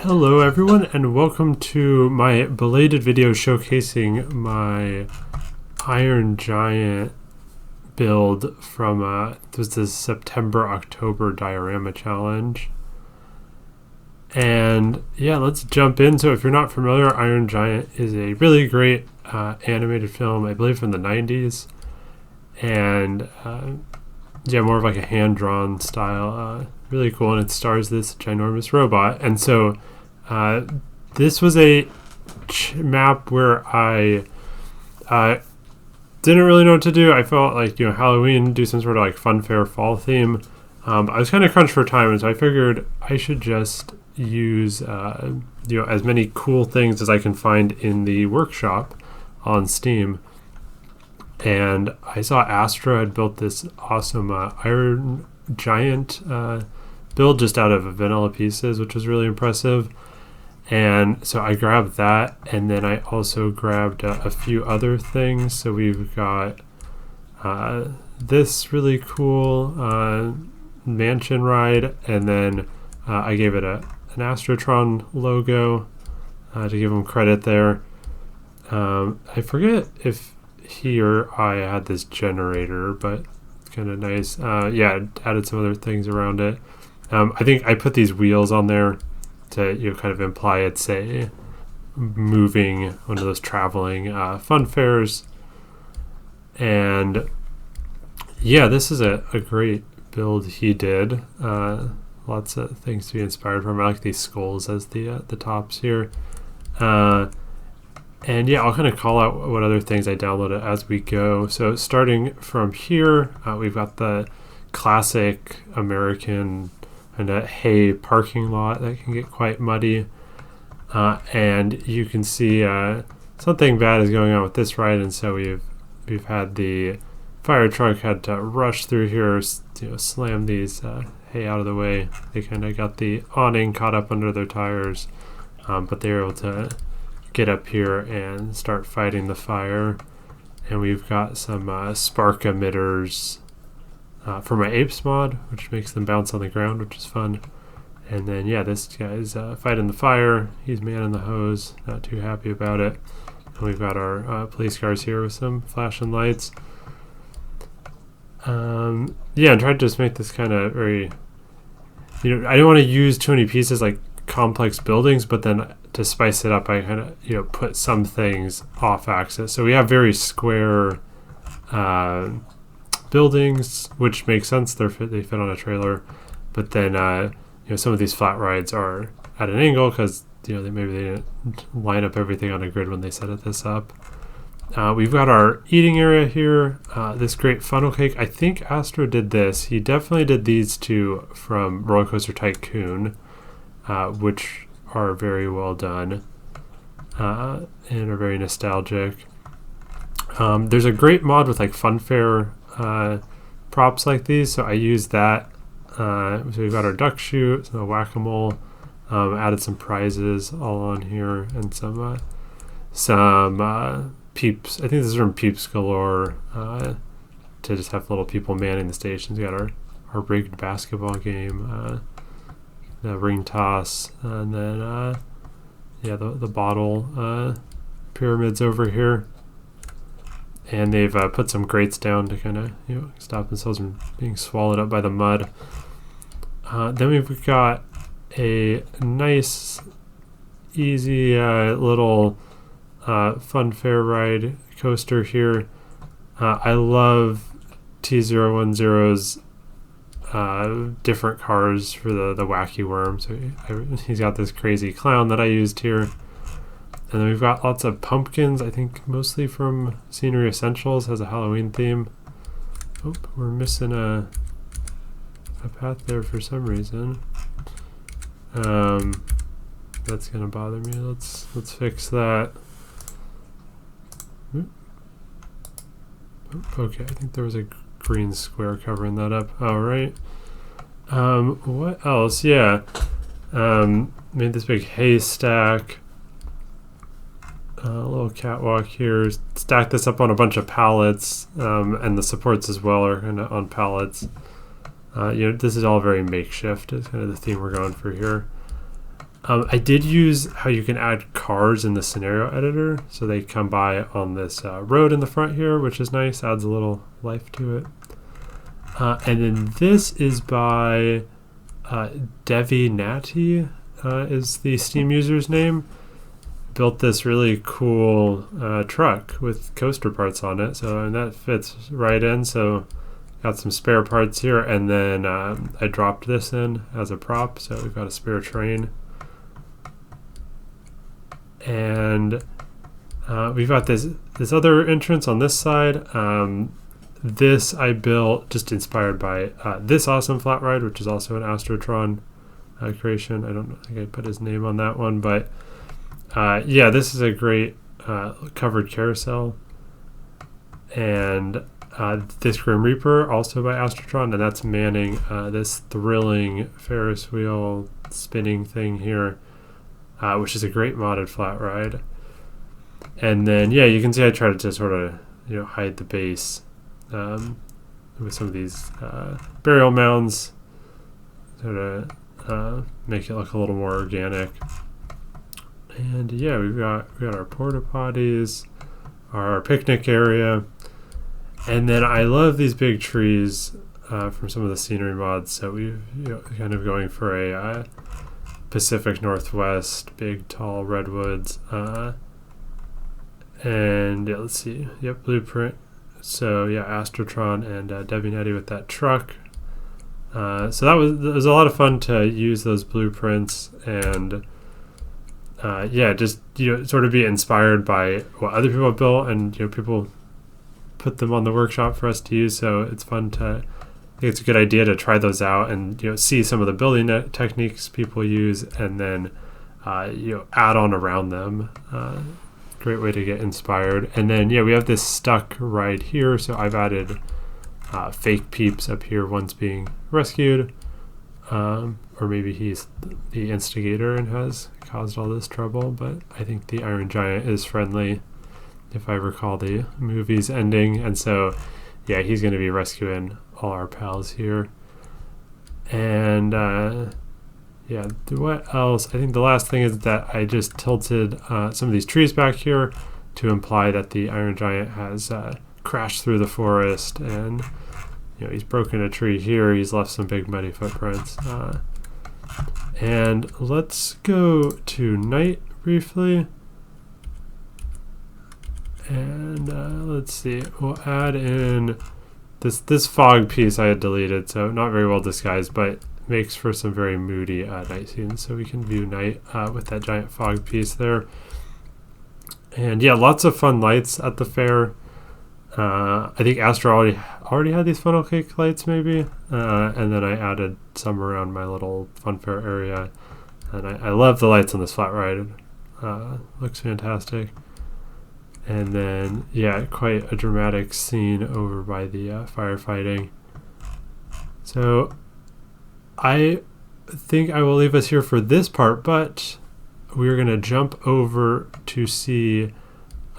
Hello everyone, and welcome to my belated video showcasing my Iron Giant build from it was the September-October diorama challenge. And yeah, let's jump in. So if you're not familiar, Iron Giant is a really great animated film, I believe from the 90s. And yeah, more of like a hand-drawn style. Really cool, and it stars this ginormous robot. And so this was a map where I didn't really know what to do. I felt like, Halloween, do some sort of like fun fair fall theme. I was kind of crunched for time, and so I figured I should just use as many cool things as I can find in the workshop on Steam. And I saw Astra had built this awesome Iron Giant build just out of vanilla pieces, which was really impressive. And so I grabbed that, and then I also grabbed a few other things. So we've got this really cool mansion ride, and then I gave it an Astrotron logo to give him credit there. I forget if he or I had this generator, but it's kind of nice. Yeah, added some other things around it. I think I put these wheels on there to kind of imply it's a moving, one of those traveling fun fairs. And yeah, this is a great build he did. Lots of things to be inspired from. I like these skulls as the tops here. And yeah, I'll kind of call out what other things I downloaded as we go. So starting from here, we've got the classic American kind of hay parking lot that can get quite muddy. And you can see something bad is going on with this ride, and so we've had the fire truck had to rush through here, slam these hay out of the way. They kind of got the awning caught up under their tires, but they were able to get up here and start fighting the fire. And we've got some spark emitters for my apes mod, which makes them bounce on the ground, which is fun. And then yeah, this guy's fighting the fire. He's manning the hose, not too happy about it. And we've got our police cars here with some flashing lights. Yeah, and tried to just make this kind of very, I don't want to use too many pieces like complex buildings, but then to spice it up, I kind of put some things off axis. So we have very square buildings, which makes sense. They fit on a trailer, but then some of these flat rides are at an angle because they didn't line up everything on a grid when they set this up. We've got our eating area here. This great funnel cake. I think Astro did this. He definitely did these two from Roller Coaster Tycoon, which are very well done and are very nostalgic. There's a great mod with like funfair props like these, so I used that. So we've got our duck shoot, some whack-a-mole, added some prizes all on here, and some peeps. I think this is from Peeps Galore, to just have little people manning the stations. We got our rigged basketball game, the ring toss, and then the bottle pyramids over here. And they've put some grates down to kind of stop themselves from being swallowed up by the mud. Then we've got a nice, easy little fun fair ride coaster here. I love T010's different cars for the wacky worm. So he's got this crazy clown that I used here. And then we've got lots of pumpkins, I think mostly from Scenery Essentials, has a Halloween theme. Oh, we're missing a path there for some reason. That's gonna bother me. Let's fix that. Okay, I think there was a green square covering that up. All right. What else? Yeah. Made this big haystack. A little catwalk here. Stack this up on a bunch of pallets, and the supports as well are kind of on pallets. This is all very makeshift. It's kind of the theme we're going for here. I did use how you can add cars in the scenario editor, so they come by on this road in the front here, which is nice, adds a little life to it. And then this is by Devi Natty, is the Steam user's name. Built this really cool truck with coaster parts on it, so and that fits right in. So got some spare parts here, and then I dropped this in as a prop, so we've got a spare train. And we've got this other entrance on this side. This I built just inspired by this awesome flat ride, which is also an Astrotron creation. I don't think I put his name on that one, but yeah, this is a great covered carousel. And this Grim Reaper, also by Astrotron, and that's manning this thrilling Ferris wheel spinning thing here, which is a great modded flat ride. And then, yeah, you can see I tried to sort of, hide the base with some of these burial mounds, sort of make it look a little more organic. And yeah, we got our porta potties, our picnic area, and then I love these big trees from some of the scenery mods. So we've kind of going for a Pacific Northwest, big tall redwoods, and yeah, let's see, yep, blueprint. So yeah, Astrotron and Debbie Nettie with that truck. So that was a lot of fun to use those blueprints and yeah, just sort of be inspired by what other people have built, and people put them on the workshop for us to use. So it's fun I think it's a good idea to try those out and see some of the building techniques people use, and then add on around them. Great way to get inspired. And then yeah, we have this stuck right here, so I've added fake peeps up here. One's being rescued, or maybe he's the instigator and has caused all this trouble, but I think the Iron Giant is friendly, if I recall the movie's ending. And so yeah, he's going to be rescuing all our pals here. And yeah, what else? I think the last thing is that I just tilted some of these trees back here to imply that the Iron Giant has crashed through the forest, and he's broken a tree here. He's left some big muddy footprints. And let's go to night briefly. And let's see, we'll add in this fog piece I had deleted, so not very well disguised, but makes for some very moody night scenes. So we can view night with that giant fog piece there. And yeah, lots of fun lights at the fair. I think Astro already had these funnel cake lights maybe, and then I added some around my little fun fair area. And I love the lights on this flat ride. Looks fantastic. And then yeah, quite a dramatic scene over by the firefighting. So I think I will leave us here for this part, but we're going to jump over to see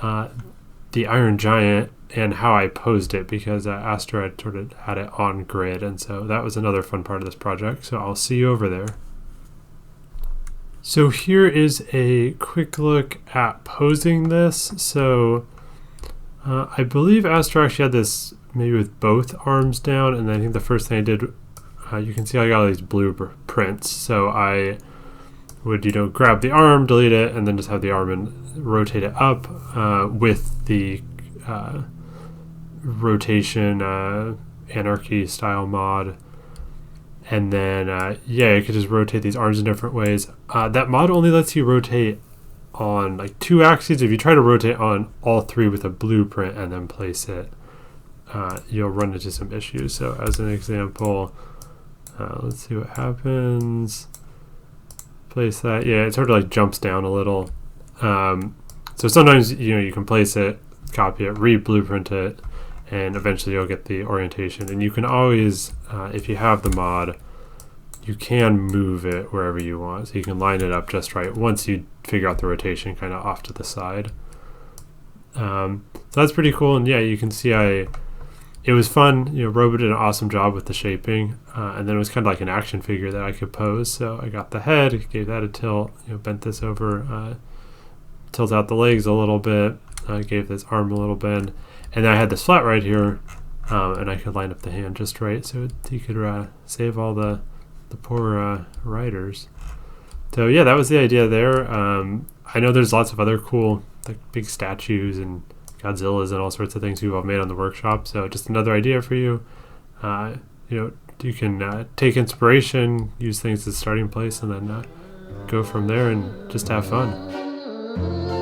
the Iron Giant and how I posed it, because Astro had sort of had it on grid, and so that was another fun part of this project. So I'll see you over there. So here is a quick look at posing this. So I believe Astro actually had this maybe with both arms down, and I think the first thing I did, you can see I got all these blueprints. So I would grab the arm, delete it, and then just have the arm and rotate it up with the rotation anarchy style mod. And then yeah, you could just rotate these arms in different ways. That mod only lets you rotate on like 2 axes. If you try to rotate on all 3 with a blueprint and then place it, you'll run into some issues. So as an example, let's see what happens. Place that. Yeah, it sort of like jumps down a little. So sometimes you can place it, copy it, re-blueprint it, and eventually you'll get the orientation. And you can always, if you have the mod, you can move it wherever you want. So you can line it up just right once you figure out the rotation kind of off to the side. So that's pretty cool. And yeah, you can see I it was fun. Robo did an awesome job with the shaping, and then it was kind of like an action figure that I could pose. So I got the head, gave that a tilt, bent this over, tilt out the legs a little bit, gave this arm a little bend, and then I had this flat right here, and I could line up the hand just right, so you could save all the poor riders. So yeah, that was the idea there. I know there's lots of other cool like big statues and Godzillas and all sorts of things people have made on the workshop. So just another idea for you. You can take inspiration, use things as a starting place, and then go from there and just have fun.